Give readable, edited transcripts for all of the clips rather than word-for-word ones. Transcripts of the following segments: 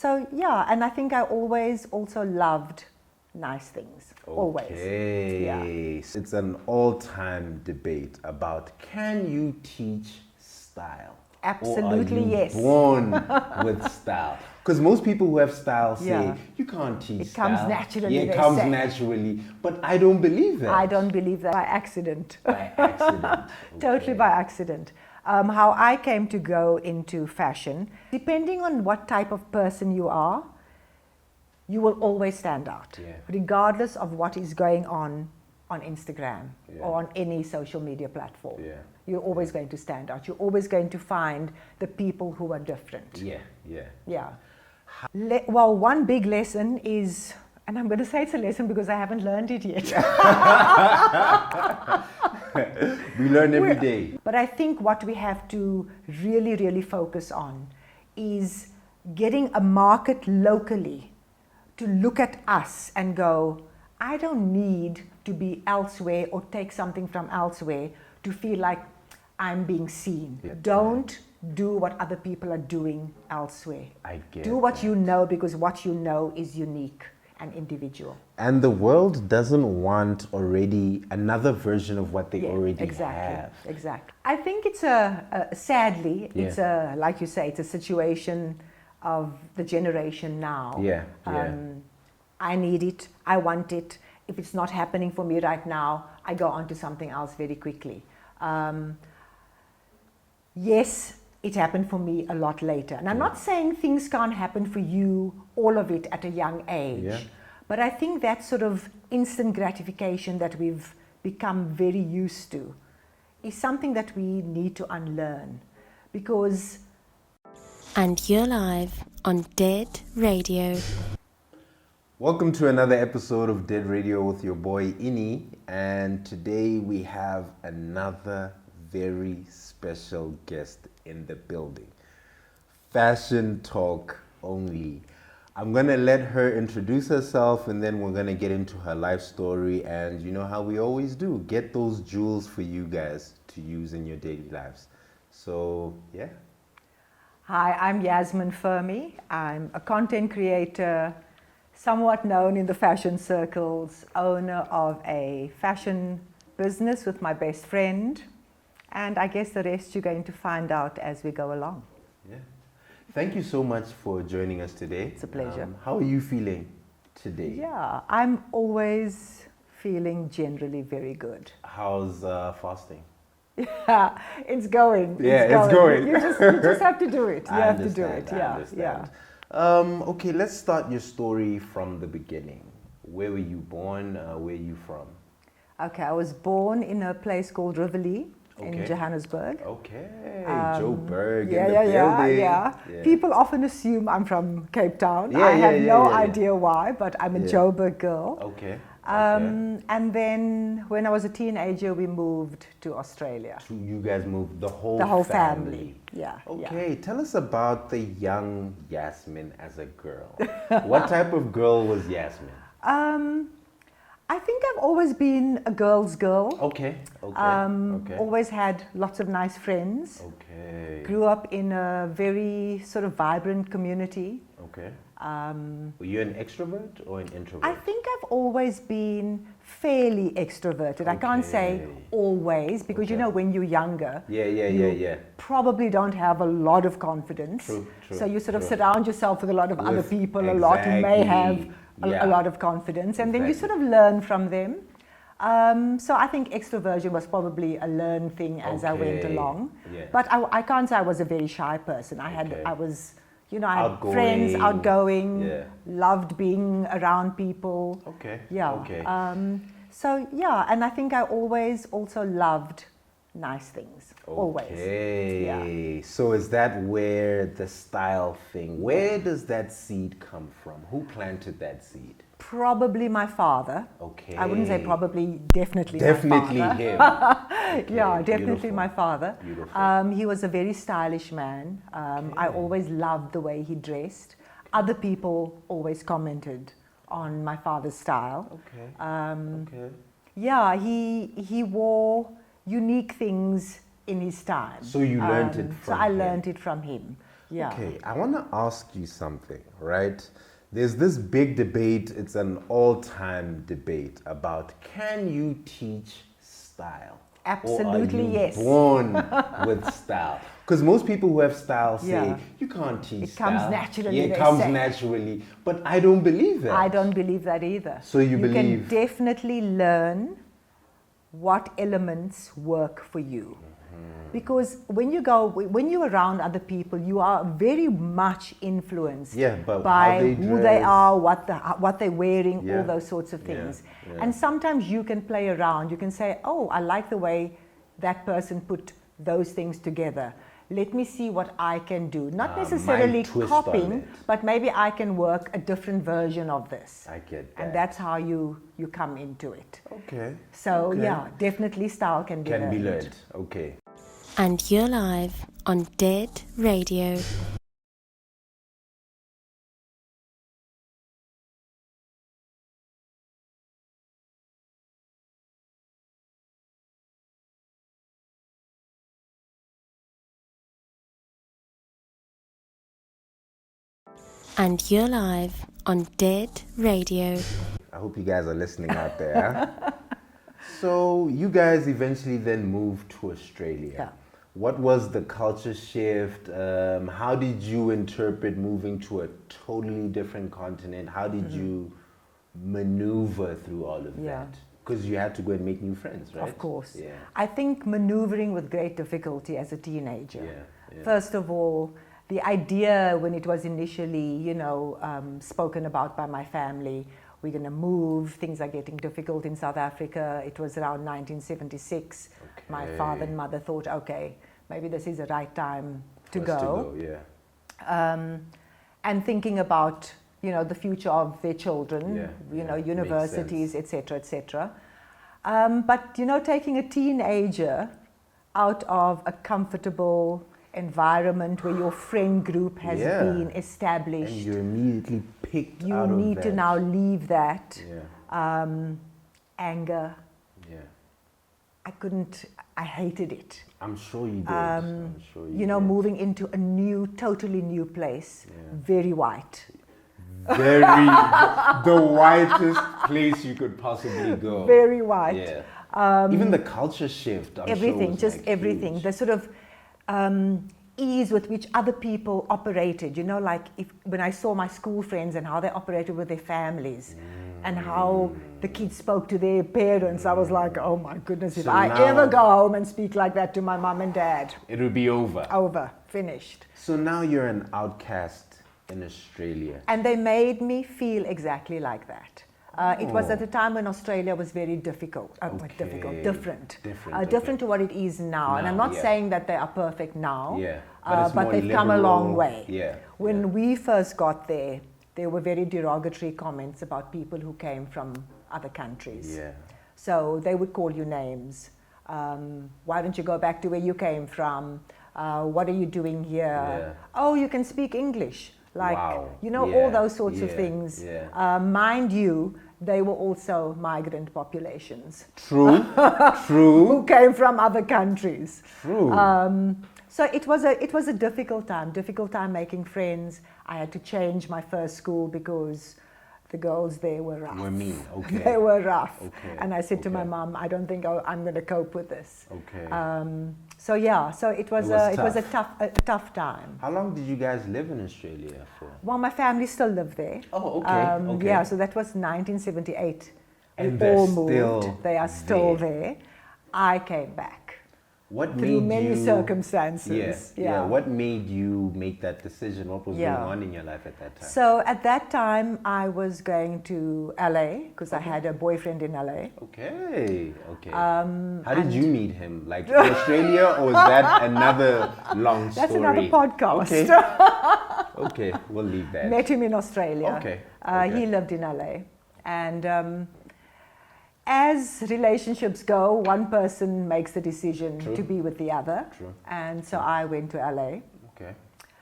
So yeah, and I think I always also loved nice things. Always. Okay. Yeah. It's an all-time debate about, can you teach style? Absolutely, or are you yes. born with style? Because most people who have style say, Yeah. you can't teach It style. comes naturally, Yeah, it they comes say. naturally. But I don't believe that. I don't believe that. By accident. By accident. Totally by accident. How I came to go into fashion, depending on what type of person you are, you will always stand out, regardless of what is going on Instagram or on any social media platform. Yeah. You're always going to stand out. You're always going to find the people who are different. Yeah. Well, one big lesson is, and I'm going to say it's a lesson because I haven't learned it yet. We learn every day. But I think what we have to really, really focus on is getting a market locally to look at us and go, I don't need to be elsewhere or take something from elsewhere to feel like I'm being seen. Don't do what other people are doing elsewhere. Do what you know, because what you know is unique and individual. And the world doesn't want already another version of what they already have. Exactly. I think it's sadly, it's a, like you say, it's a situation of the generation now. I need it, I want it. If it's not happening for me right now, I go on to something else very quickly. Yes, it happened for me a lot later. And I'm not saying things can't happen for you, all of it at a young age. But I think that sort of instant gratification that we've become very used to is something that we need to unlearn. Because... And you're live on deadradio. Welcome to another episode of Dead Radio with your boy Ini, and today we have another very special guest in the building. Fashion talk only. I'm gonna let her introduce herself, and then we're gonna get into her life story, and you know how we always do, get those jewels for you guys to use in your daily lives. So yeah. Hi, I'm Yasmin Furmie. I'm a content creator, somewhat known in the fashion circles, owner of a fashion business with my best friend, and I guess the rest you're going to find out as we go along. Yeah. Thank you so much for joining us today. It's a pleasure. How are you feeling today? Yeah, I'm always feeling generally very good. How's fasting? Yeah, it's going. Yeah, it's going. You just have to do it. You have to do it. I Yeah, understand. Okay, let's start your story from the beginning. Where were you born? Where are you from? Okay, I was born in a place called Rivoli in Johannesburg. Okay, Joburg in the building. Yeah. People often assume I'm from Cape Town. I have no idea why, but I'm a Joburg girl. Okay. And then when I was a teenager, we moved to Australia. So you guys moved the whole family. Yeah. Okay, tell us about the young Yasmin as a girl. What type of girl was Yasmin? I think I've always been a girl's girl. Okay. Always had lots of nice friends. Okay. Grew up in a very sort of vibrant community. Okay. Were you an extrovert or an introvert? I think I've always been fairly extroverted. I can't say always, because you know when you're younger, you probably don't have a lot of confidence. True. So you sort of surround yourself with a lot of other people, a lot who may have a lot of confidence, and then you sort of learn from them. So I think extroversion was probably a learned thing as I went along. But I can't say I was a very shy person. I was, you know, I had friends, outgoing, loved being around people. So yeah, and I think I always also loved nice things. Always. So is that where the style thing, where does that seed come from? Who planted that seed? Probably my father. Okay. I wouldn't say probably, definitely my father. Definitely him. Yeah, definitely beautiful. my father. Beautiful. He was a very stylish man. I always loved the way he dressed. Other people always commented on my father's style. Yeah, he wore unique things in his time. So you learned it from him? So I learned it from him. Yeah. Okay, I want to ask you something, right? There's this big debate, it's an all-time debate about can you teach style? Absolutely, or are you yes. born with style? Because most people who have style say Yeah. you can't teach It style. comes naturally, Yeah, it they comes say. naturally. But I don't believe that. I don't believe that either. So you believe? can definitely learn what elements work for you. Because when you're around other people, you are very much influenced but by how they who they dress. are, what they're wearing, Yeah. all those sorts of Yeah. things. Yeah. And sometimes you can play around. You can say, oh, I like the way that person put those things together. Let me see what I can do. Not necessarily my twist on copying, it. but maybe I can work a different version of this. I get that. And that's how you come into it. Okay. So Okay. yeah, definitely style can be learned. Okay. And you're live on Dead Radio. And you're live on Dead Radio. I hope you guys are listening out there. So you guys eventually then moved to Australia. Yeah. What was the culture shift? How did you interpret moving to a totally different continent? How did you maneuver through all of Yeah. that? Because you had to go and make new friends, right? Of course. Yeah. I think maneuvering with great difficulty as a teenager. Yeah. First of all, the idea when it was initially, spoken about by my family, we're going to move, things are getting difficult in South Africa. It was around 1976. My father and mother thought, okay, maybe this is the right time to For us go. Yeah. And thinking about, the future of their children, Yeah, makes universities, sense. etc. But, taking a teenager out of a comfortable environment where your friend group has been established. And you're immediately picked You out of need to that. now leave that. Yeah. Anger. Yeah. I hated it. I'm sure you did. I'm sure you did. Moving into a totally new place. Yeah. Very white. Very the whitest place you could possibly go. Very white. Yeah. Even the culture shift. I'm Everything, sure was just like everything. huge. The sort of ease with which other people operated. Like when I saw my school friends and how they operated with their families and how the kids spoke to their parents, I was like, oh my goodness, if So I now- ever go home and speak like that to my mom and dad, It would be over. over, finished. So now you're an outcast in Australia. And they made me feel exactly like that. It was at a time when Australia was very difficult, different. Different to what it is now. And I'm not saying that they are perfect now, Yeah. but they've come a long way. Yeah. When we first got there were very derogatory comments about people who came from other countries. Yeah. So they would call you names. Why don't you go back to where you came from? What are you doing here? Yeah. Oh, you can speak English. Like, Wow. all those sorts of things. Yeah. Mind you, they were also migrant populations True. who came from other countries. True. So it was a difficult time making friends. I had to change my first school because the girls there were rough. Were mean. Okay. They were rough. Okay. And I said to my Okay. mom, I don't think I'm going to cope with this. Okay. So it was a tough time. How long did you guys live in Australia for? Well, my family still lived there. Oh, okay. Okay. Yeah, so that was 1978. And We they're all moved. still They are still there. there. I came back What through made many you, circumstances. Yeah. What made you make that decision? What was going on in your life at that time? So at that time, I was going to LA because I had a boyfriend in LA. Okay. How did you meet him? Like in Australia, or was that another long story? That's another podcast. Okay. Okay, we'll leave that. Met him in Australia. Okay. He lived in LA. And as relationships go, one person makes the decision to be with the other. True. And so I went to LA. Okay.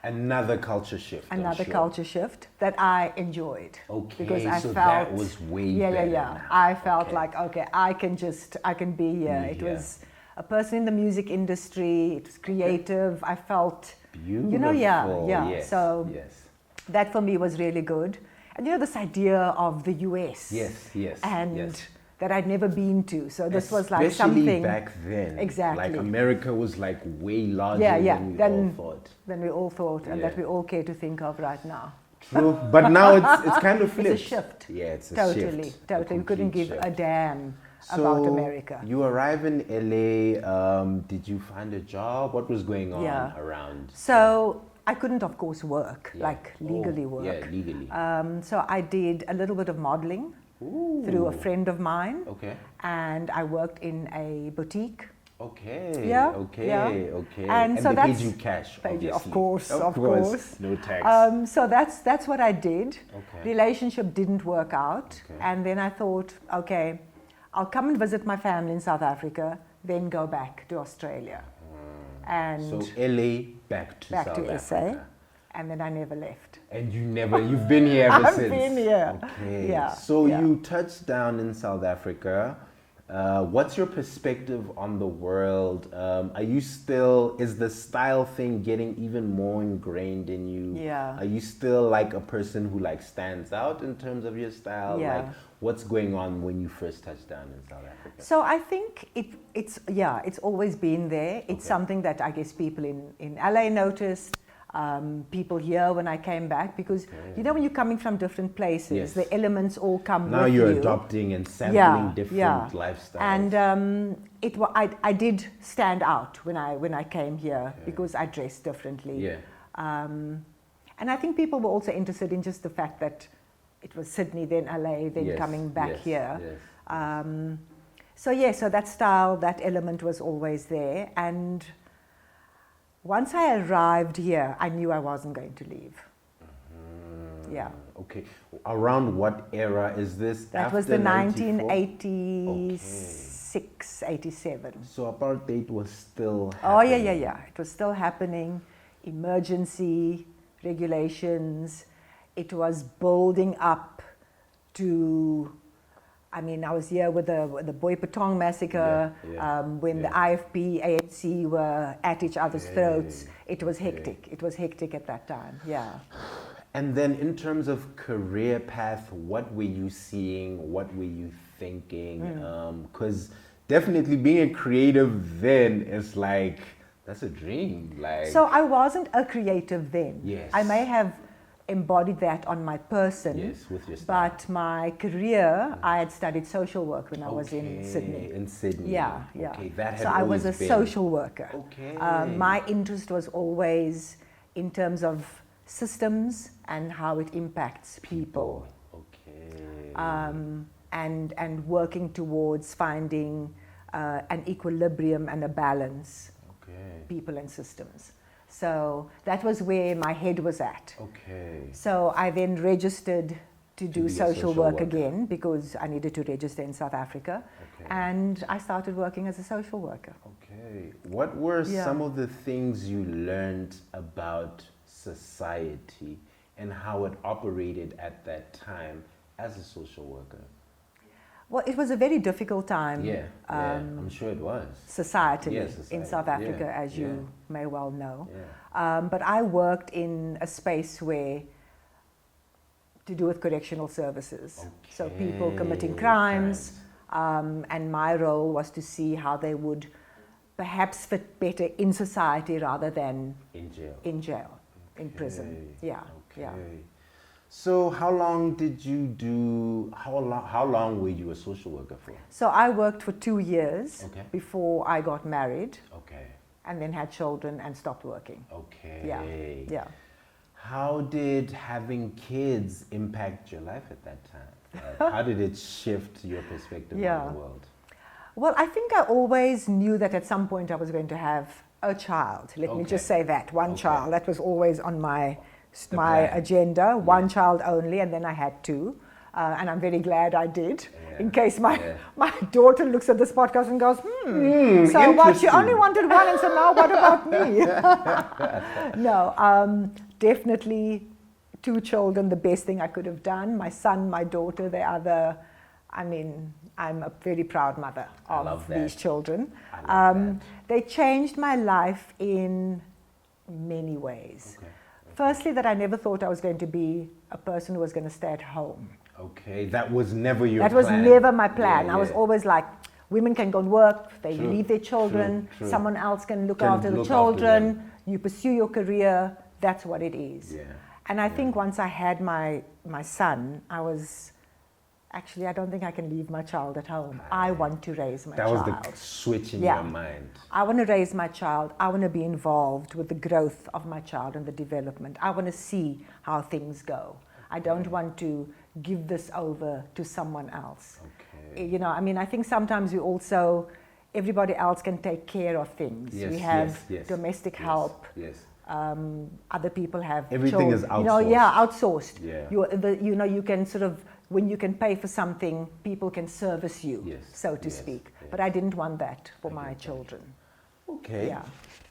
Another culture shift. I'm Another sure. culture shift that I enjoyed. Okay, Because I so felt, that was way better now. I felt Okay. like, okay, I can be here. Be It here. was a person in the music industry. It was creative. I felt, Beautiful. you know, yeah. Yes. So yes. that for me was really good. And you know, this idea of the US. Yes. And yes. that I'd never been to. So this was like Especially something. back then. Exactly. Like America was like way larger than we all thought. Than we all thought, and that we all care to think of right now. True, but now it's kind of flipped. It's a shift. Yeah, it's a totally, shift. Totally. We couldn't give shift. a damn So about America. You arrive in LA. Did you find a job? What was going on around? So I couldn't, of course, work, like legally work. Yeah, legally. So I did a little bit of modeling through a friend of mine. Okay. And I worked in a boutique. Okay. Yeah. Okay. And so they that's paid you cash, obviously. Of course. No tax. So that's what I did. Okay. Relationship didn't work out. Okay. And then I thought, okay, I'll come and visit my family in South Africa, then go back to Australia. And so LA back to South to SA, Africa. and then I never left. And you've been here ever since. I've been here. Okay. Yeah. So you touched down in South Africa. What's your perspective on the world? Is the style thing getting even more ingrained in you? Yeah. Are you still like a person who like stands out in terms of your style? Yeah. Like what's going on when you first touched down in South Africa? So I think it's always been there. It's something that I guess people in LA noticed. People here when I came back, because you know when you're coming from different places, the elements all come now with you're you. adopting and sampling different lifestyles. And I did stand out when I came here because I dressed differently. And I think people were also interested in just the fact that it was Sydney, then LA, then coming back here. So that style, that element was always there. And once I arrived here, I knew I wasn't going to leave. Yeah. Okay. Around what era is this? That was the 1986, 87. So apartheid was still happening. Oh, yeah. It was still happening. Emergency, regulations. It was building up to... I mean, I was here with the Boy Patong massacre, when the IFP, ANC were at each other's throats. It was hectic. It was hectic at that time, And then in terms of career path, what were you seeing? What were you thinking? Because definitely being a creative then is like, that's a dream. Like. So I wasn't a creative then. Yes. I may have embodied that on my person. Yes, with your style. But my career, I had studied social work when I was in Sydney. In Sydney. Yeah. Okay, that had so I was a been social worker. Okay. My interest was always in terms of systems and how it impacts people. Okay. And working towards finding an equilibrium and a balance. Okay. People and systems. So that was where my head was at. Okay. So I then registered to do be a social social work worker. again because I needed to register in South Africa. Okay. And I started working as a social worker. Okay. What were some of the things you learned about society and how it operated at that time as a social worker? Well, it was a very difficult time. I'm sure it was. Societally in South Africa, as you may well know. But I worked in a space where to do with correctional services. So people committing crimes. And my role was to see how they would perhaps fit better in society rather than in jail, in prison. Yeah. So how long did you do, how long were you a social worker for? So I worked for 2 years before I got married. And then had children and stopped working. Yeah. How did having kids impact your life at that time? How did it shift your perspective on the world? Well, I think I always knew that at some point I was going to have a child. Let me just say that, one child. That was always on my agenda, one child only, and then I had two. And I'm very glad I did, in case my daughter looks at this podcast and goes, so what, she only wanted one, and so now what about me? No, definitely 2 children, the best thing I could have done. My son, my daughter, they are I mean, I'm a very proud mother of these children. I love that. They changed my life in many ways. Okay. Firstly, that I never thought I was going to be a person who was going to stay at home. Okay, that was never your plan. That was never my plan. Yeah, I was yeah. always like, women can go and work, they True, leave their children, true. someone else can look Can after the look after children, them. you pursue your career, that's what it is. Yeah. And I think once I had my son, I was, actually, I don't think I can leave my child at home. I want to raise my child. That was the switch in Yeah. your mind. I want to raise my child. I want to be involved with the growth of my child and the development. I want to see how things go. I don't want to give this over to someone else. Okay. You know, I mean, I think sometimes we also, everybody else can take care of things. Yes, we have yes, domestic yes, help. Yes. Other people have Everything is You know, yeah, outsourced. Yeah. You know, you can sort of, when you can pay for something, people can service you, Yes, so to yes, speak. yes. But I didn't want that for my children. Okay. Yeah.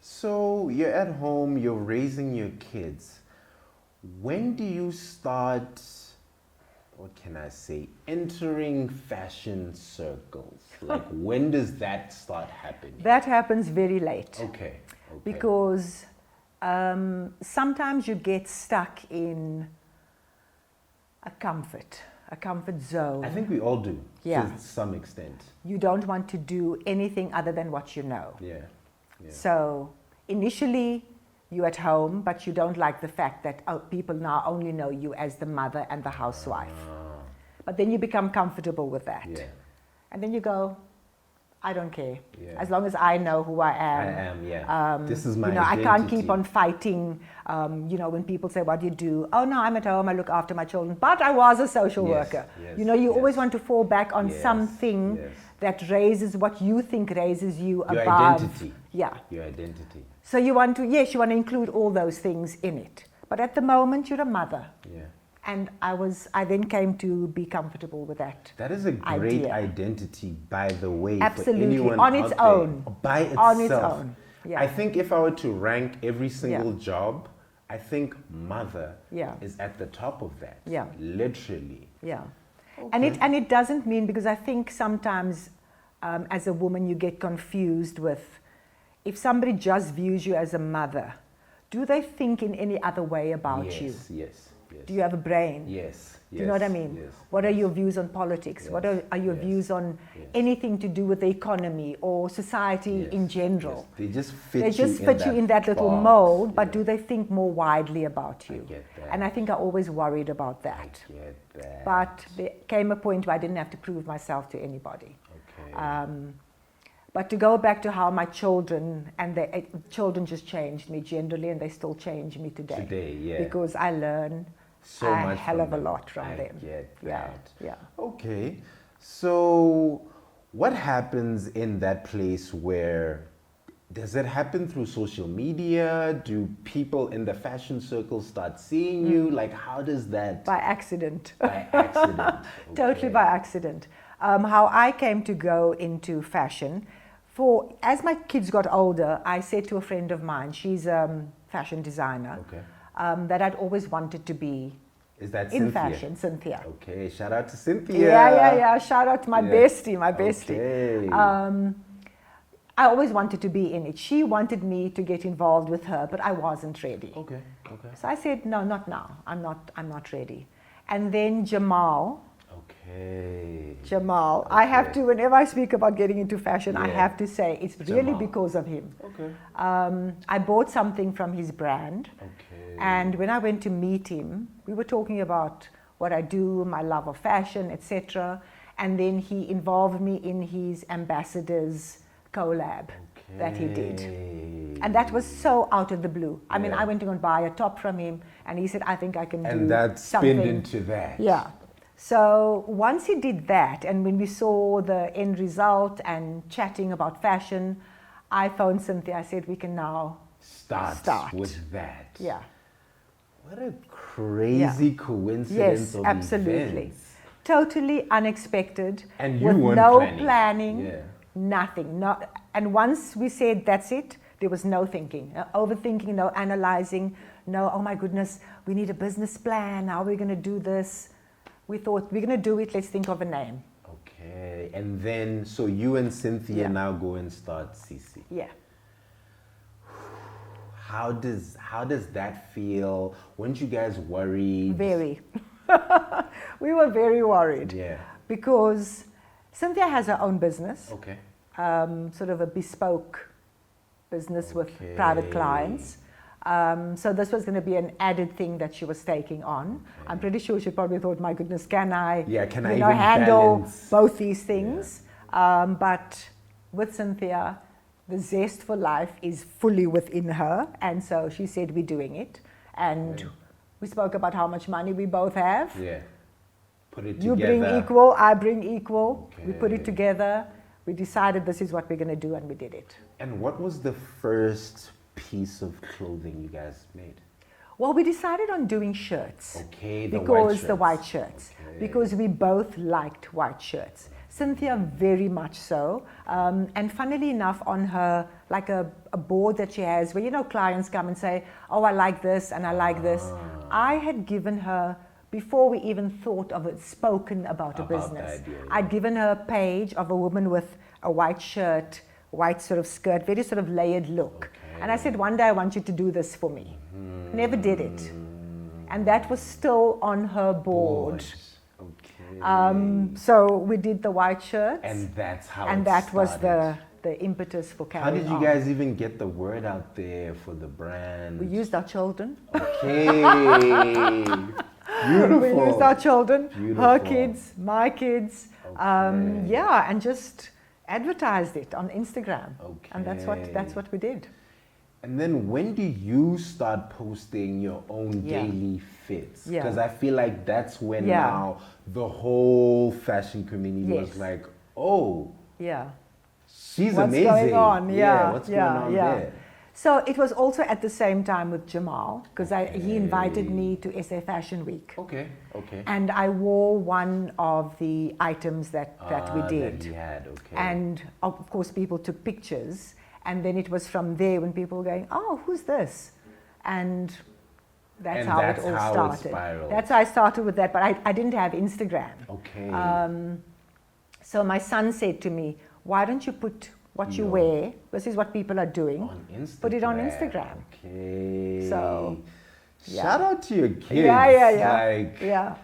So you're at home, you're raising your kids. When do you start, what can I say, entering fashion circles? Like, when does that start happening? That happens very late. Okay. Because sometimes you get stuck in a comfort zone. I think we all do, Yeah. to some extent. You don't want to do anything other than what you know. Yeah. Yeah. So initially you're at home, but you don't like the fact that people now only know you as the mother and the housewife. But then you become comfortable with that. Yeah. And then you go, I don't care. Yeah. As long as I know who I am. I am, yeah. This is my You know, I can't identity. keep on fighting. You know, when people say, what do you do? Oh, no, I'm at home. I look after my children. But I was a social Yes, worker. yes, You know, you yes. always want to fall back on Yes, something yes. that raises what you think raises you Your above. identity. Yeah. Your identity. So you want to, yes, you want to include all those things in it. But at the moment, you're a mother. Yeah. And I then came to be comfortable with that. That is a great idea. identity, by the way. Absolutely. For anyone On its out there. own. By itself. On its own. Yeah. I think if I were to rank every single Yeah. job, I think mother Yeah. is at the top of that. Yeah. Literally. Yeah. Okay. And it doesn't mean, because I think sometimes as a woman you get confused with, if somebody just views you as a mother, do they think in any other way about you? Yes, yes. Do you have a brain? Yes. Do you know what I mean? Yes. What are your views on politics? Yes, What are your yes, views on yes. anything to do with the economy or society Yes, in general? yes. They just fit They just fit you in that little box. mold, but Yeah. do they think more widely about you? I get that. And I think I always worried about I that. get that. But there came a point where I didn't have to prove myself to anybody. Okay. But to go back to how my children, and the children just changed me generally, and they still change me today. Today, yeah. Because I learn So a much hell from of a them. lot from I them. get Yeah, that. yeah. Okay. So what happens in that place where, does it happen through social media? Do people in the fashion circle start seeing you? Like, how does that? By accident. By accident. Totally Okay. by accident. How I came to go into fashion, as my kids got older, I said to a friend of mine, she's a fashion designer, Okay. that I'd always wanted to be Is that in Cynthia? fashion, Cynthia. Okay, shout out to Cynthia. Yeah. Shout out to my Yeah. bestie, my bestie. Okay. I always wanted to be in it. She wanted me to get involved with her, but I wasn't ready. Okay. So I said, no, not now. I'm not ready. And then Jamal, I have to, whenever I speak about getting into fashion, I Yeah. have to say it's really Jamal. because of him. Okay. I bought something from his brand, Okay. and when I went to meet him, we were talking about what I do, my love of fashion, etc. And then he involved me in his ambassadors collab that he did. And that was so out of the blue. I mean, Yeah. I went to go and buy a top from him, and he said, I think I can do And that something. spinned into that. Yeah. So once he did that, and when we saw the end result and chatting about fashion, I phoned Cynthia. I said, we can now Start with that. Yeah. What a crazy coincidence Yes, of absolutely. events. Totally unexpected. And you with weren't no planning. Yeah. Nothing. And once we said that's it, there was no thinking, no overthinking, no analyzing, no, oh my goodness, we need a business plan. How are we going to do this? We thought, we're going to do it. Let's think of a name. Okay, and then so you and Cynthia Yeah. now go and start SiSi. Yeah. How does that feel? Weren't you guys worried? Very. We were very worried. Yeah. Because Cynthia has her own business, Okay. sort of a bespoke business with Okay. private clients. So this was going to be an added thing that she was taking on. Okay. I'm pretty sure she probably thought, my goodness, can I, Can I even handle balance both these things? But with Cynthia, the zest for life is fully within her. And so she said, we're doing it. And we spoke about how much money we both have. Yeah. Put it You together. bring equal, I bring equal. We put Okay. it together. We decided this is what we're going to do, and we did it. And what was the first piece of clothing you guys made? Well, we decided on doing shirts. Okay, the because white the white shirts. shirts. Okay. Because we both liked white shirts. Cynthia very much so. And funnily enough, on her, like a board that she has, where, clients come and say, oh, I like this and I like this. I had given her, before we even thought of it, spoken about a business. The idea, yeah. I'd given her a page of a woman with a white shirt, white sort of skirt, very sort of layered look. Okay. And I said, one day I want you to do this for me. Never did it. And that was still on her board. Okay. So we did the white shirts. And that's how And it that was started. the impetus for How carrying did you on. guys even get the word out there for the brand? We used our children. Okay. Beautiful. We used our children, her Beautiful. kids, my kids. Okay. And just advertised it on Instagram. Okay. And that's what we did. And then when do you start posting your own Yeah. daily fits? Yeah. Because I feel like that's when Yeah. now the whole fashion community was Yes. like, oh, Yeah. she's What's amazing. going on? Yeah. What's yeah, going on yeah. there? So it was also at the same time with Jamal, because he invited Okay. me to SA Fashion Week. Okay, okay. And I wore one of the items that we did. That you had, okay. And of course, people took pictures. And then it was from there when people were going, oh, who's this? And that's how it all started. spiraled. That's how I started with that. But I didn't have Instagram. Okay. So my son said to me, why don't you put what you Your- wear? This is what people are doing. on Instagram. Put it on Instagram. Okay. So, yeah. Shout out to your kids. Yeah. Like, Yeah.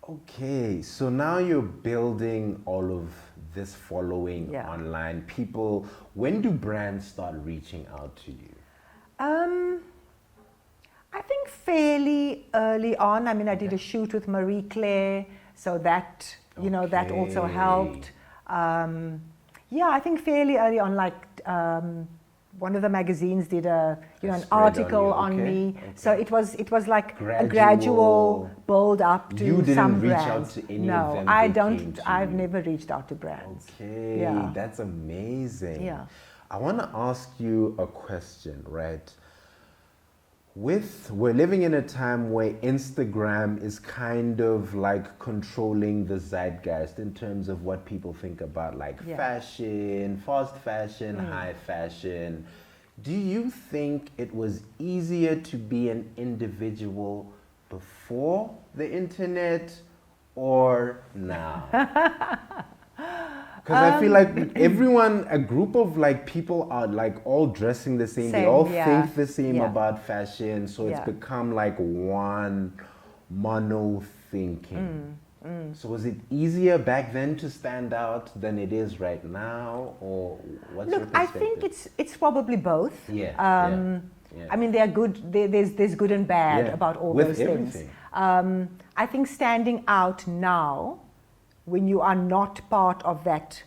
okay, so now you're building all of this following Yeah. online. People, when do brands start reaching out to you? I think fairly early on. I mean, I did a shoot with Marie Claire, so that, that also Okay. helped. I think fairly early on, like one of the magazines did an spread on article you, on okay, me. okay. So it was like a Gradual. gradual build up to You didn't some reach out brands. to any no, of them, I they don't. came to I've you. never reached out to brands. Okay, Yeah. that's amazing. Yeah. I want to ask you a question, right? We're living in a time where Instagram is kind of like controlling the zeitgeist in terms of what people think about, like Yeah. fashion, fast fashion, high fashion. Do you think it was easier to be an individual before the internet or now? Because I feel like everyone, a group of like people are like all dressing the same. They Same, all yeah. think the same Yeah. about fashion. So it's Yeah. become like one mono thinking. So was it easier back then to stand out than it is right now? Or what's your Look, I perspective? think it's probably both. Yeah, yeah. I mean, they are good. There's good and bad Yeah, about all with those everything. things. I think standing out now, when you are not part of that,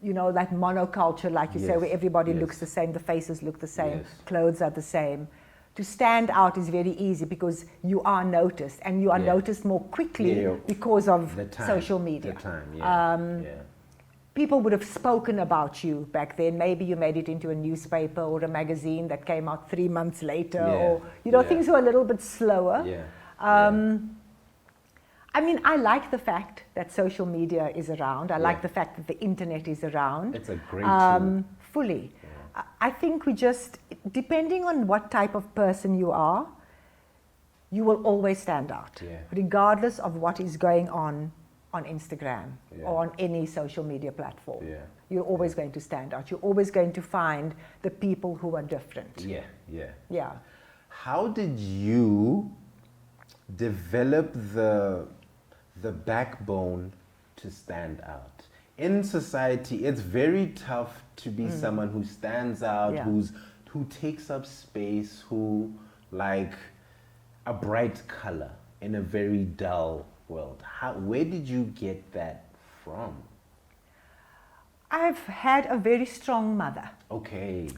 that monoculture, like you say, Yes, where everybody yes. looks the same, the faces look the same, Yes. clothes are the same. To stand out is very easy because you are noticed, and you are Yeah. noticed more quickly Yeah, because of the time, social media. The time, yeah. yeah. People would have spoken about you back then. Maybe you made it into a newspaper or a magazine that came out 3 months later, Yeah, or yeah. things were a little bit slower. Yeah. I mean, I like the fact that social media is around. I like Yeah. the fact that the internet is around. It's a great tool. Fully. I think we just, depending on what type of person you are, you will always stand out. Yeah. Regardless of what is going on on Instagram Yeah. or on any social media platform. Yeah. You're always going to stand out. You're always going to find the people who are different. Yeah, yeah. Yeah. How did you develop the backbone to stand out? In society, it's very tough to be someone who stands out, Yeah. who takes up space, who like a bright color in a very dull world. Where did you get that from? I've had a very strong mother. Okay.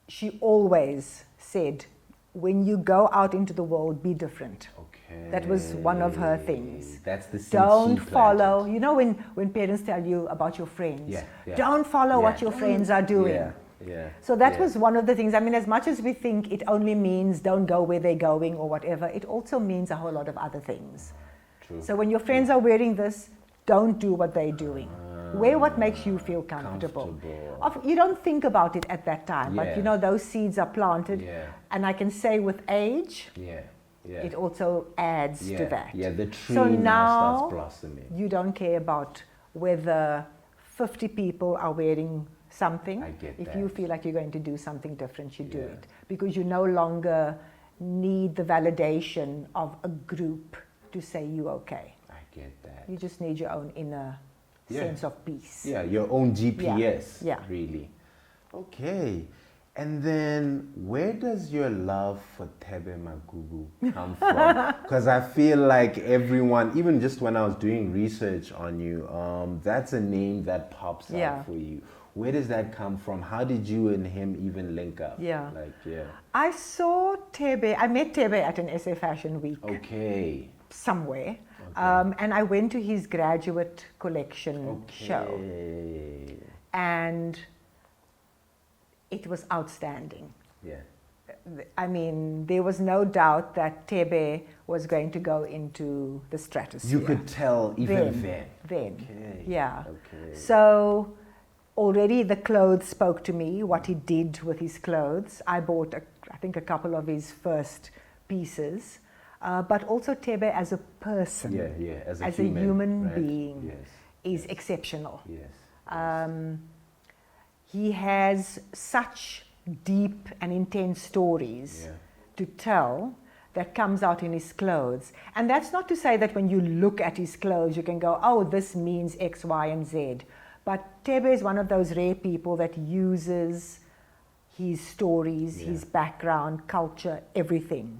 She always said, when you go out into the world, be different. Okay. That was one of her things. That's the seed Don't she follow, planted. you know when parents tell you about your friends, Yeah, yeah. don't follow what Yeah. your friends are doing. Yeah, yeah. So that yeah. was one of the things. I mean, as much as we think it only means don't go where they're going or whatever, it also means a whole lot of other things. True. So when your friends are wearing this, don't do what they're doing. Wear what makes you feel comfortable. You don't think about it at that time, but Yeah. you know, those seeds are planted. Yeah. And I can say with age, Yeah, yeah. it also adds yeah. to that. Yeah, the tree So now now starts blossoming. you don't care about whether 50 people are wearing something. I get if that. you feel like you're going to do something different, you do Yeah. it. Because you no longer need the validation of a group to say you okay. I get that. You just need your own inner Yeah. sense of peace. Yeah, your own GPS, Yeah. really. Okay. And then where does your love for Thebe Magugu come from? Because I feel like everyone, even just when I was doing research on you, that's a name that pops Yeah. out for you. Where does that come from? How did you and him even link up? Yeah. Like, yeah. I saw Thebe, I met Thebe at an SA Fashion Week Okay. somewhere. Okay. And I went to his graduate collection show. Okay. And it was outstanding. Yeah. I mean, there was no doubt that Thebe was going to go into the stratosphere. You could tell even then. Then, Okay. yeah. Okay. So already the clothes spoke to me, what he did with his clothes. I bought, I think, a couple of his first pieces. But also Thebe as a person, Yeah, yeah. As a human, human, right? being, Yes. is exceptional. Yes. He has such deep and intense stories Yeah. to tell that comes out in his clothes. And that's not to say that when you look at his clothes, you can go, oh, this means X, Y, and Z. But Thebe is one of those rare people that uses his stories, Yeah. his background, culture, everything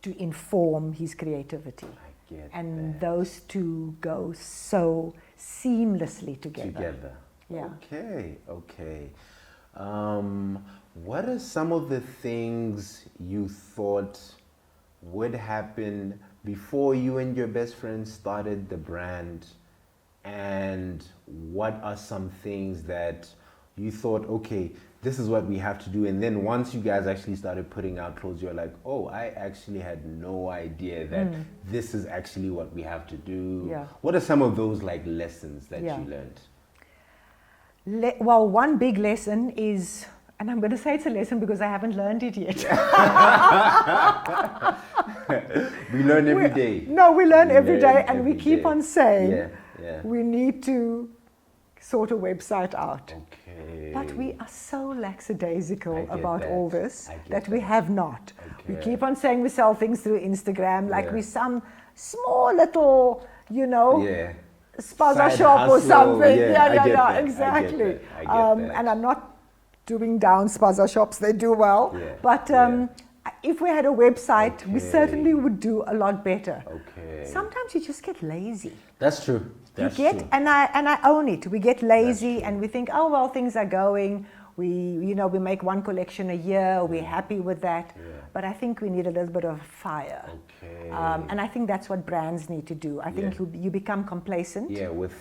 to inform his creativity. I get And that. those two go so seamlessly together. Together. Yeah. Okay, okay. What are some of the things you thought would happen before you and your best friend started the brand? And what are some things that you thought, okay, this is what we have to do, and then once you guys actually started putting out clothes, you're like, oh, I actually had no idea that this is actually what we have to do. Yeah. What are some of those like lessons that Yeah. you learned? Well, one big lesson is, and I'm going to say it's a lesson because I haven't learned it yet. We learn every day. No, we learn every day, and every we keep day. on saying Yeah, yeah. we need to sort a website out. Okay. But we are so lackadaisical I get about that. all this I get that we that. have not. We Okay. keep on saying we sell things through Instagram, like Yeah. we some small little, you know, Yeah. spaza Side shop or hustle, something. yeah, I get that, I get exactly. that, I get that. And I'm not doing down spaza shops, they do well. Yeah, But yeah. if we had a website, we Okay. certainly would do a lot better. Okay. Sometimes you just get lazy. That's true. That's you get, true. and I own it. We get lazy true. and we think, oh well, things are going. We make one collection a year. We're happy with that. Yeah. But I think we need a little bit of fire. Okay. And I think that's what brands need to do. I think Yeah. you become complacent Yeah, with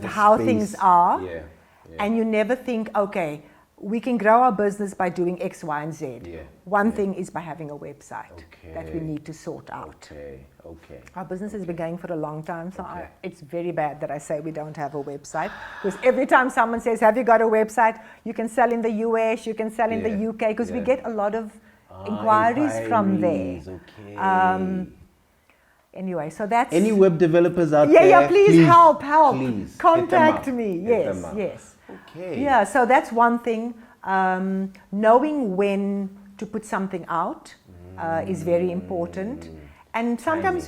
the how space. things are, Yeah. Yeah. and you never think, okay, we can grow our business by doing X, Y, and Z. Yeah. One Yeah. thing is by having a website that we Okay. need to sort out. Okay. Okay. Our business has been going for a long time, so Okay. it's very bad that I say we don't have a website. Because every time someone says, have you got a website? You can sell in the US, you can sell in the Yeah, UK, because we yeah. get a lot of inquiries from there. Okay. anyway, so that's... Any web developers out yeah, there? Yeah, please help. Please, contact me. Hit Yes, them up. yes. Okay. Yeah, so that's one thing. Knowing when to put something out is very important. And sometimes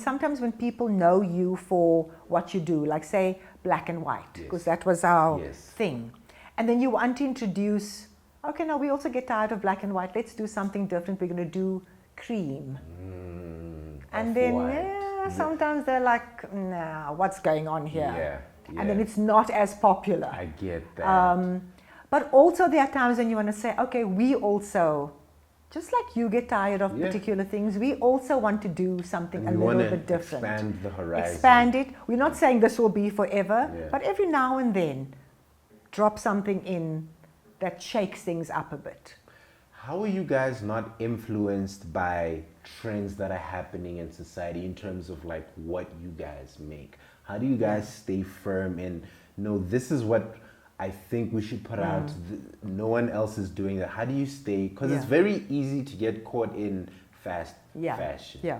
sometimes when people know you for what you do, like say black and white, because that was our thing. And then you want to introduce, okay, now we also get tired of black and white. Let's do something different. We're going to do cream. And then sometimes they're like, nah, what's going on here? And then it's not as popular. I get that. But also there are times when you want to say, okay, we also, just like you get tired of particular things, we also want to do something a little bit different. Expand the horizon. Expand it. We're not saying this will be forever, but every now and then, drop something in that shakes things up a bit. How are you guys not influenced by trends that are happening in society in terms of like what you guys make? How do you guys stay firm in, no, this is what I think we should put out. No one else is doing that. How do you stay? Because it's very easy to get caught in fast fashion. Yeah,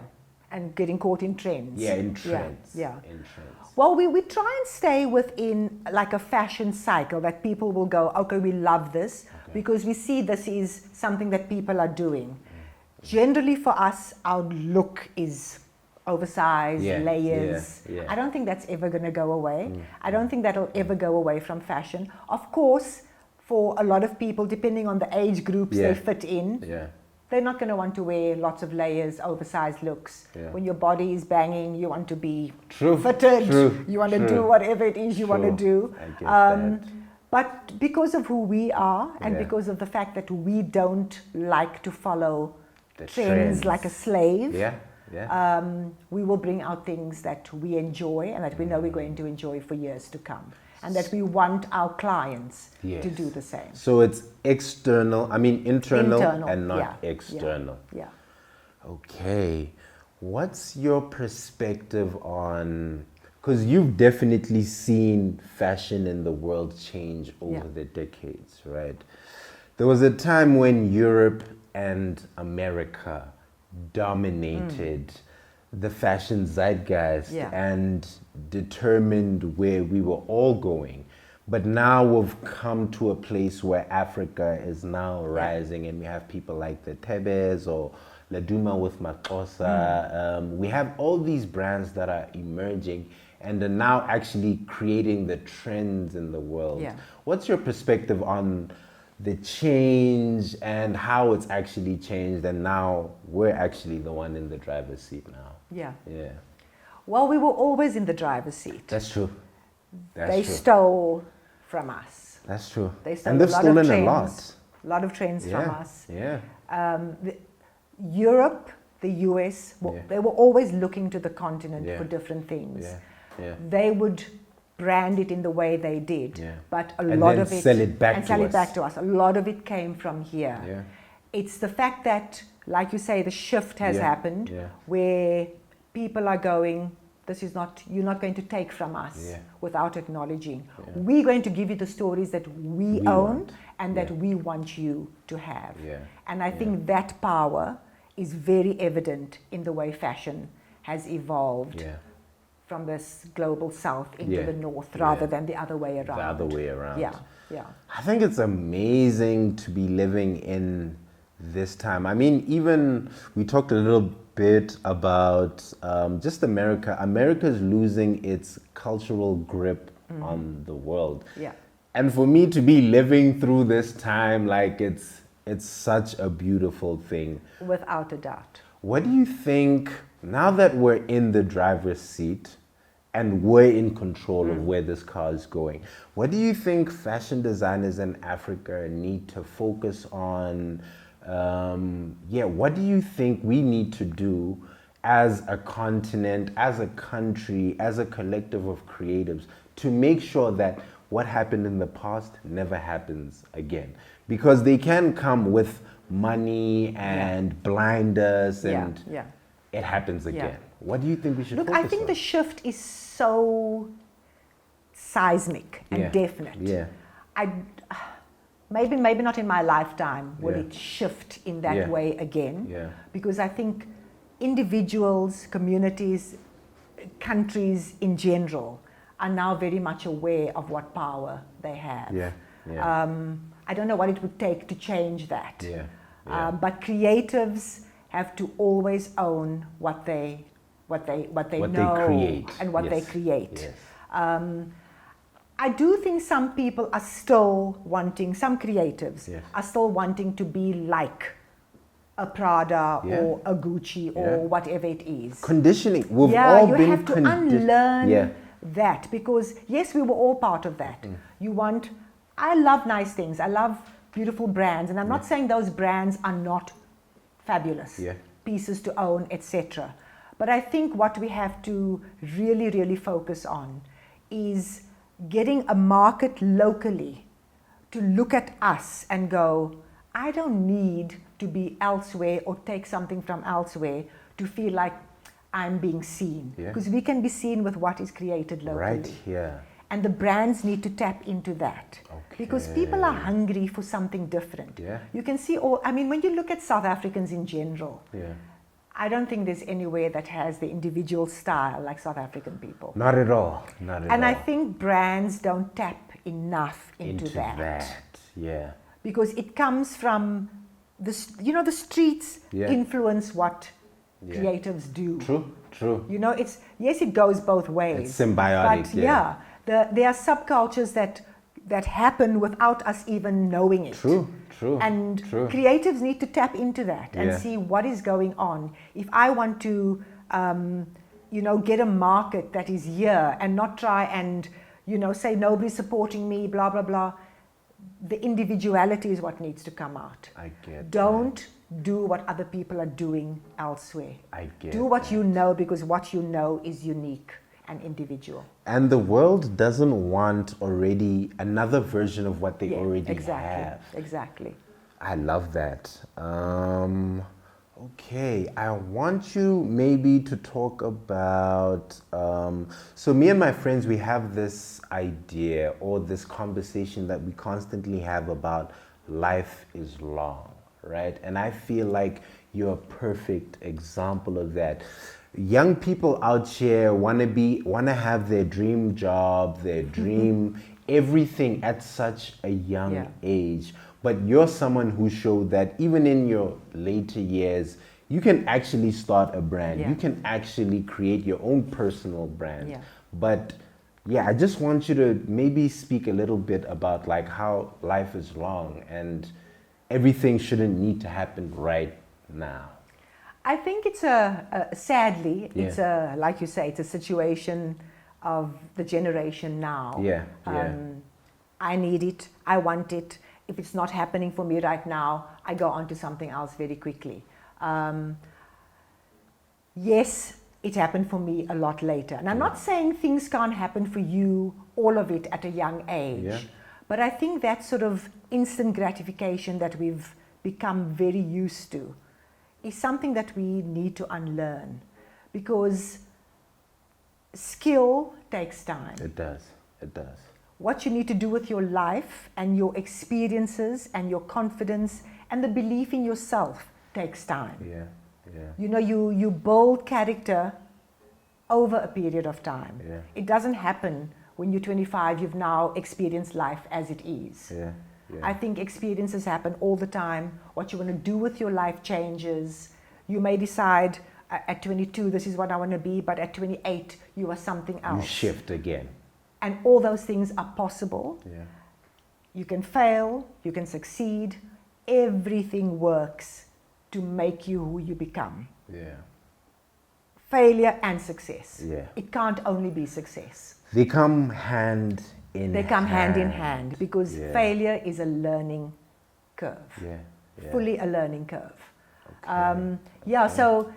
and getting caught in trends. Yeah, in trends. Yeah. In trends. Well, we try and stay within like a fashion cycle that people will go, okay, we love this because we see this is something that people are doing. Generally for us, our look is oversized, layers. I don't think that's ever going to go away. I don't think that'll ever go away from fashion. Of course, for a lot of people, depending on the age groups they fit in, they're not going to want to wear lots of layers, oversized looks. When your body is banging, you want to be fitted. You want to do whatever it is you want to do. I get that. But because of who we are and because of the fact that we don't like to follow the trends like a slave, we will bring out things that we enjoy and that we know we're going to enjoy for years to come. And that we want our clients to do the same. So it's internal and not external. Yeah. Okay. What's your perspective on, because you've definitely seen fashion in the world change over the decades, right? There was a time when Europe and America dominated the fashion zeitgeist and determined where we were all going. But now we've come to a place where Africa is now rising and we have people like the Thebes or Laduma with Maxhosa. We have all these brands that are emerging and are now actually creating the trends in the world. What's your perspective on the change and how it's actually changed, and now we're actually the one in the driver's seat now? Well, we were always in the driver's seat. That's true. They stole from us. That's true. They stole and they've stolen a lot of trends from us. Europe, the US, they were always looking to the continent for different things. They would brand it in the way they did, but a lot of it sell it back to us. A lot of it came from here. It's the fact that, like you say, the shift has happened where people are going, this is not, you're not going to take from us without acknowledging. We're going to give you the stories that we own and that we want you to have. And I think that power is very evident in the way fashion has evolved from this global south into the north rather than the other way around. The other way around. Yeah. I think it's amazing to be living in this time. I mean, even we talked a little bit about just America. America's losing its cultural grip on the world. And for me to be living through this time, like it's such a beautiful thing. Without a doubt. What do you think, now that we're in the driver's seat and we're in control of where this car is going, what do you think fashion designers in Africa need to focus on? What do you think we need to do as a continent, as a country, as a collective of creatives to make sure that what happened in the past never happens again? Because they can come with money and blind us and it happens again. What do you think we should focus on? I think the shift is so seismic and definite. Maybe not in my lifetime will it shift in that way again. Because I think individuals, communities, countries in general are now very much aware of what power they have. I don't know what it would take to change that. But creatives have to always own what they know create. And what they create. Yes. I do think some people are still wanting, some creatives are still wanting to be like a Prada or a Gucci or whatever it is. Conditioning. We've all you been have to unlearn that, because yes, we were all part of that. I love nice things. I love beautiful brands, and I'm not saying those brands are not fabulous pieces to own, etc. But I think what we have to really, really focus on is getting a market locally to look at us and go, I don't need to be elsewhere or take something from elsewhere to feel like I'm being seen. Because we can be seen with what is created locally. Right here. And the brands need to tap into that. Because people are hungry for something different. You can see when you look at South Africans in general, I don't think there's anywhere that has the individual style like South African people. Not at all. Not at all. And I think brands don't tap enough into that. Because it comes from the streets influence what creatives do. True. It goes both ways. It's symbiotic. But there are subcultures that happen without us even knowing it. True. And creatives need to tap into that and see what is going on. If I want to, get a market that is here and not try and, say nobody's supporting me, blah, blah, blah. The individuality is what needs to come out. I get Don't do what other people are doing elsewhere. Do what you know, because what you know is unique and individual. And the world doesn't want already another version of what they already have. Exactly. I love that. Okay, I want you maybe to talk about, so me and my friends, we have this idea or this conversation that we constantly have about life is long, right? And I feel like you're a perfect example of that. Young people out here want to have their dream job, their dream, everything at such a young age. But you're someone who showed that even in your later years, you can actually start a brand. You can actually create your own personal brand. But I just want you to maybe speak a little bit about like how life is long and everything shouldn't need to happen right now. I think it's sadly, it's like you say, it's a situation of the generation now. I need it, I want it. If it's not happening for me right now, I go on to something else very quickly. Yes, it happened for me a lot later. And I'm not saying things can't happen for you, all of it at a young age. But I think that sort of instant gratification that we've become very used to is something that we need to unlearn, because skill takes time. It does. What you need to do with your life and your experiences and your confidence and the belief in yourself takes time. You build character over a period of time. It doesn't happen when you're 25, you've now experienced life as it is. I think experiences happen all the time. What you want to do with your life changes. You may decide at 22, this is what I want to be, but at 28, you are something else. You shift again. And all those things are possible. You can fail, you can succeed. Everything works to make you who you become. Failure and success. It can't only be success. They come hand in hand. They come hand in hand, because failure is a learning curve. Fully a learning curve. So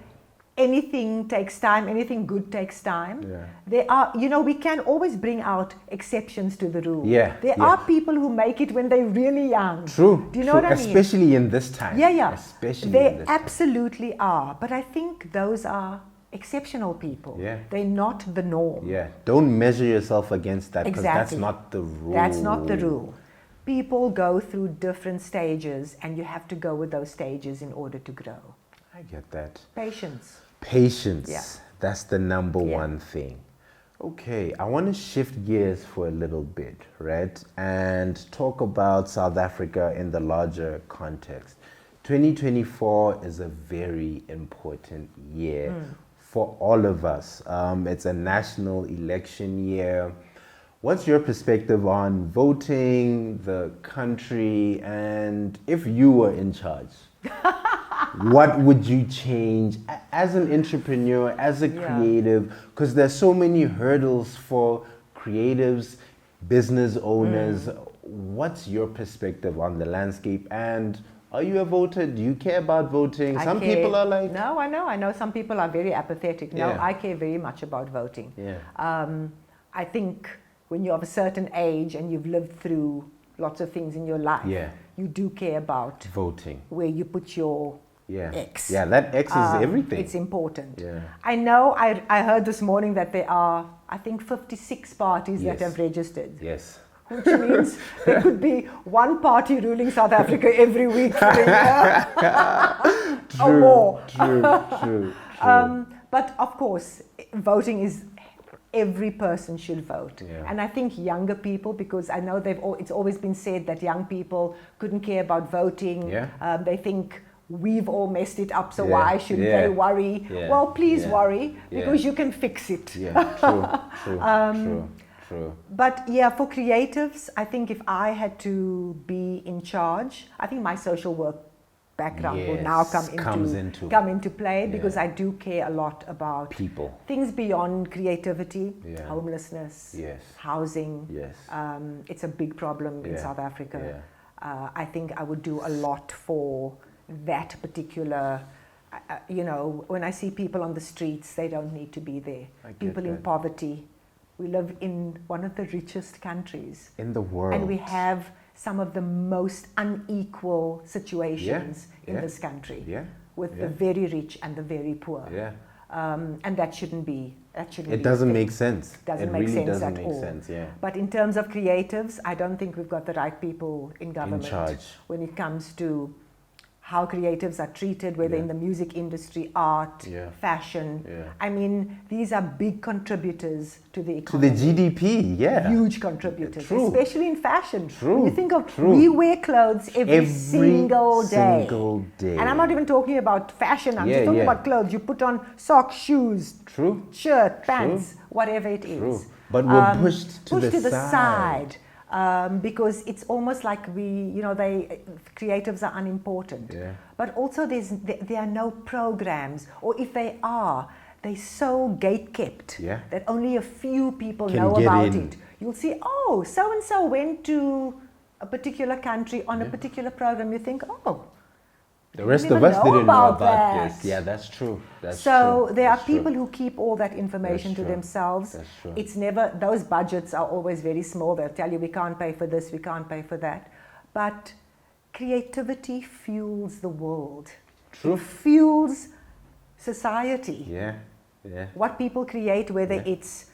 anything takes time, anything good takes time. There are, we can always bring out exceptions to the rule. There are people who make it when they're really young. True. Do you know what I mean? Especially in this time. Especially they in this absolutely time. Are. But I think those are exceptional people. They're not the norm. Don't measure yourself against that, because that's not the rule. That's not the rule. People go through different stages, and you have to go with those stages in order to grow. I get that. Patience. Patience. Yeah. That's the number Yeah. one thing. Okay, I want to shift gears for a little bit, right? And talk about South Africa in the larger context. 2024 is a very important year for all of us. It's a national election year. What's your perspective on voting, the country, and if you were in charge? What would you change as an entrepreneur, as a creative? Because there's so many hurdles for creatives, business owners. What's your perspective on the landscape? And are you a voter? Do you care about voting? Some people are like... No, I know some people are very apathetic. No, Yeah. I care very much about voting. Yeah. I think when you're of a certain age and you've lived through lots of things in your life, Yeah. you do care about Voting. where you put your Yeah. X. Yeah, that X is everything. It's important. Yeah. I know, I heard this morning that there are, I think, 56 parties that Yes. have registered. Yes. Which means there could be one party ruling South Africa every week for a year. Or more. True. But of course, voting is, every person should vote. Yeah. And I think younger people, because I know it's always been said that young people couldn't care about voting. Yeah. They think we've all messed it up, so Yeah. why should Yeah. they worry? Yeah. Well, please Yeah. worry, because Yeah. you can fix it. Yeah, true. But yeah, for creatives, I think if I had to be in charge, I think my social work background will now Yes, come into play, because Yeah. I do care a lot about People. things beyond creativity, Yeah. homelessness, Yes. housing. Yes. It's a big problem in Yeah. South Africa. Yeah. I think I would do a lot for that particular, when I see people on the streets, they don't need to be there. I get People in that. poverty. We live in one of the richest countries. In the world. And we have some of the most unequal situations in Yeah. this country. Yeah. With Yeah. the very rich and the very poor. Yeah. And that shouldn't be. It doesn't make sense. Doesn't it make really sense doesn't at make all. sense, yeah. But in terms of creatives, I don't think we've got the right people in government charge. when it comes to how creatives are treated, whether Yeah. in the music industry, art, Yeah. fashion. Yeah. I mean, these are big contributors to the To economy. the GDP, yeah. Huge contributors, True. especially in fashion. True. When you think of, True. we wear clothes every single day. single day. And I'm not even talking about fashion, I'm Yeah, just talking yeah. about clothes. You put on socks, shoes, True. shirt, pants, whatever it is. True. But we're pushed to the side. Because it's almost like creatives are unimportant. Yeah. But also there are no programs, or if they are, they're so gate-kept Yeah. that only a few people Can know get about in. it. You'll see, oh, so-and-so went to a particular country on a particular program. You think, oh, The rest didn't of even us didn't know about that. this. Yeah, that's true. That's So true. there are That's true. people who keep all that information That's to true. themselves. That's true. It's never, those budgets are always very small. They'll tell you we can't pay for this, we can't pay for that. But creativity fuels the world. True. It fuels society. Yeah. Yeah. What people create, whether Yeah. it's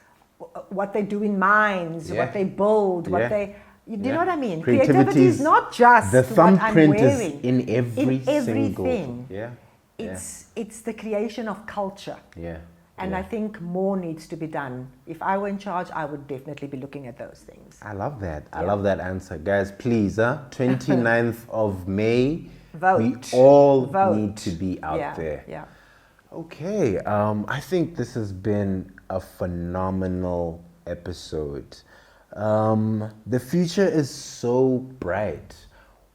what they do in minds, Yeah. what they build, Yeah. what they... You do you know what I mean? Creativity Creativity is not just the what I'm thumbprint wearing. is in every single. everything. Yeah. It's the creation of culture. Yeah. And yeah. I think more needs to be done. If I were in charge, I would definitely be looking at those things. I love that. I Yeah. love that answer. Guys, please, 29th of May, Vote. we all Vote. need to be out Yeah, there. yeah. Okay, I think this has been a phenomenal episode. The future is so bright.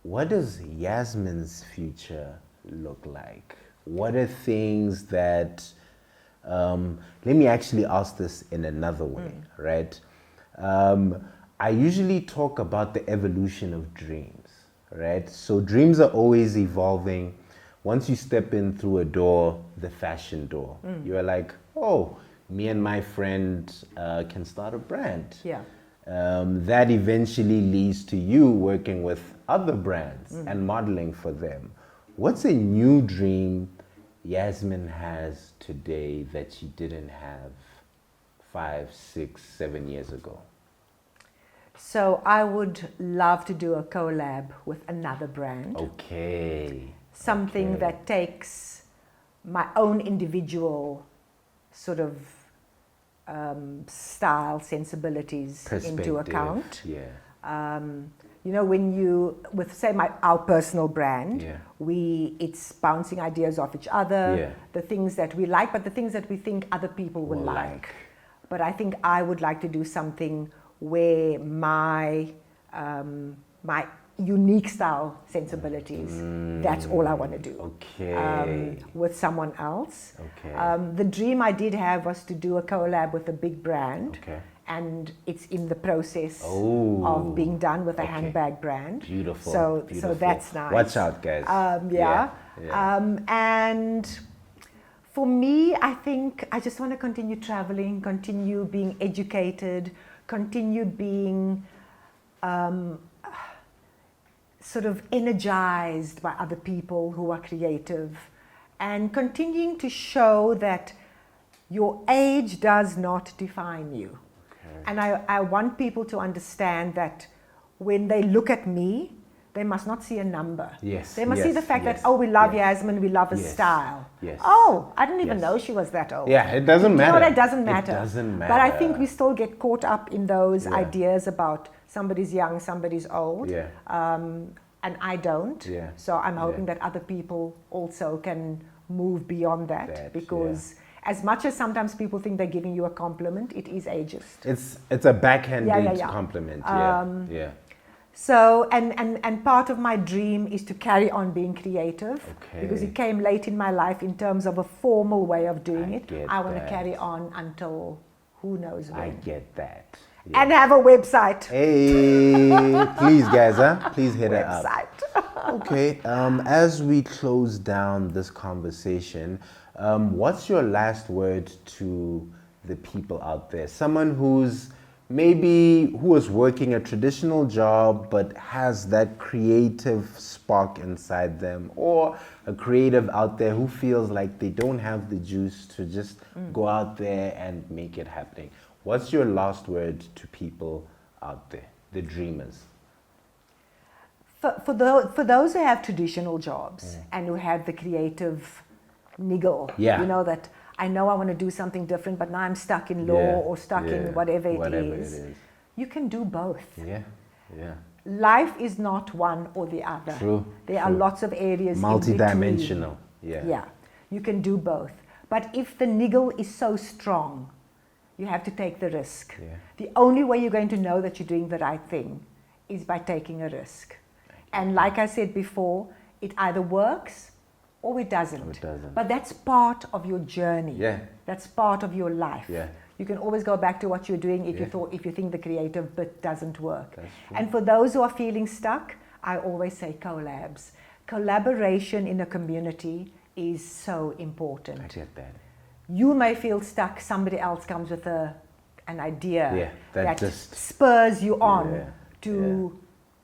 What does Yasmin's future look like? What are things that, let me actually ask this in another way, right? I usually talk about the evolution of dreams, right? So dreams are always evolving. Once you step in through a door, the fashion door, you're like, oh, me and my friend can start a brand. Yeah. That eventually leads to you working with other brands and modeling for them. What's a new dream Yasmin has today that she didn't have 5, 6, 7 years ago? So I would love to do a collab with another brand. Okay. Something Okay. that takes my own individual sort of style, sensibilities into account. Yeah. You know, when you, with say our personal brand, Yeah. it's bouncing ideas off each other, Yeah. the things that we like, but the things that we think other people will like. But I think I would like to do something where my unique style sensibilities, that's all I want to do. Okay. With someone else. Okay. The dream I did have was to do a collab with a big brand. Okay. And it's in the process Oh, of being done with a okay. handbag brand. Beautiful. So Beautiful. that's nice. Watch out, guys. Yeah. Yeah. And for me, I think I just want to continue traveling, continue being educated, continue being sort of energized by other people who are creative, and continuing to show that your age does not define you. And I want people to understand that when they look at me, they must not see a number. Yes. They must see the fact yes, that, oh, we love yes, Yasmin, we love her yes, style. yes, Oh, I didn't even yes. know she was that old. Yeah, it doesn't matter. You know, it doesn't matter. It doesn't matter. But I think we still get caught up in those Yeah. ideas about somebody's young, somebody's old. Yeah. And I don't. Yeah. So I'm hoping Yeah. that other people also can move beyond that, because as much as sometimes people think they're giving you a compliment, it is ageist. It's a backhanded Yeah. compliment. Yeah. So, and part of my dream is to carry on being creative, Okay. because it came late in my life in terms of a formal way of doing I it. get I want to that. carry on until who knows when. I get that. Yeah. And have a website. Hey, please, guys, please hit it up. Website. Okay. As we close down this conversation, what's your last word to the people out there? Someone who is working a traditional job but has that creative spark inside them, or a creative out there who feels like they don't have the juice to just go out there and make it happening. What's your last word to people out there, the dreamers? For those who have traditional jobs and who have the creative niggle, Yeah. you know, that I know I want to do something different, but now I'm stuck in law or stuck in whatever it is. You can do both. Yeah. Life is not one or the other. True. There are lots of areas Multidimensional. in between. Yeah. You can do both. But if the niggle is so strong, you have to take the risk. Yeah. The only way you're going to know that you're doing the right thing is by taking a risk. And like I said before, it either works or it doesn't. But that's part of your journey. Yeah. That's part of your life. Yeah. You can always go back to what you're doing if you think the creative bit doesn't work. That's true. And for those who are feeling stuck, I always say collabs. Collaboration in a community is so important. I get that. You may feel stuck, somebody else comes with an idea that just spurs you on to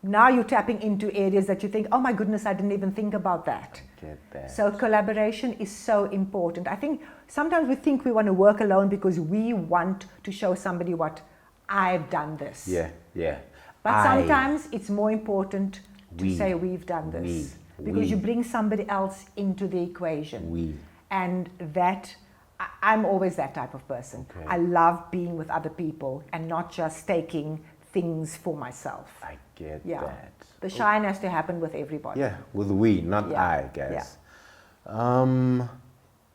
now you're tapping into areas that you think, oh my goodness, I didn't even think about that. Get that. So collaboration is so important. I think sometimes we think we want to work alone because we want to show somebody what I've done this. Yeah. But sometimes it's more important to say we've done this. Because you bring somebody else into the equation. And that, I'm always that type of person. Okay. I love being with other people and not just taking things for myself. I get that. The shine has to happen with everybody. Yeah, with not I, guys.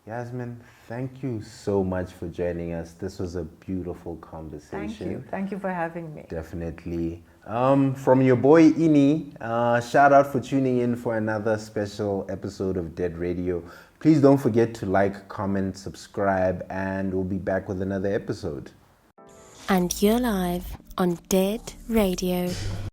Yasmin, thank you so much for joining us. This was a beautiful conversation. Thank you. Thank you for having me. Definitely. From your boy Ini, shout out for tuning in for another special episode of Dead Radio. Please don't forget to like, comment, subscribe, and we'll be back with another episode. And you're live on Dead Radio.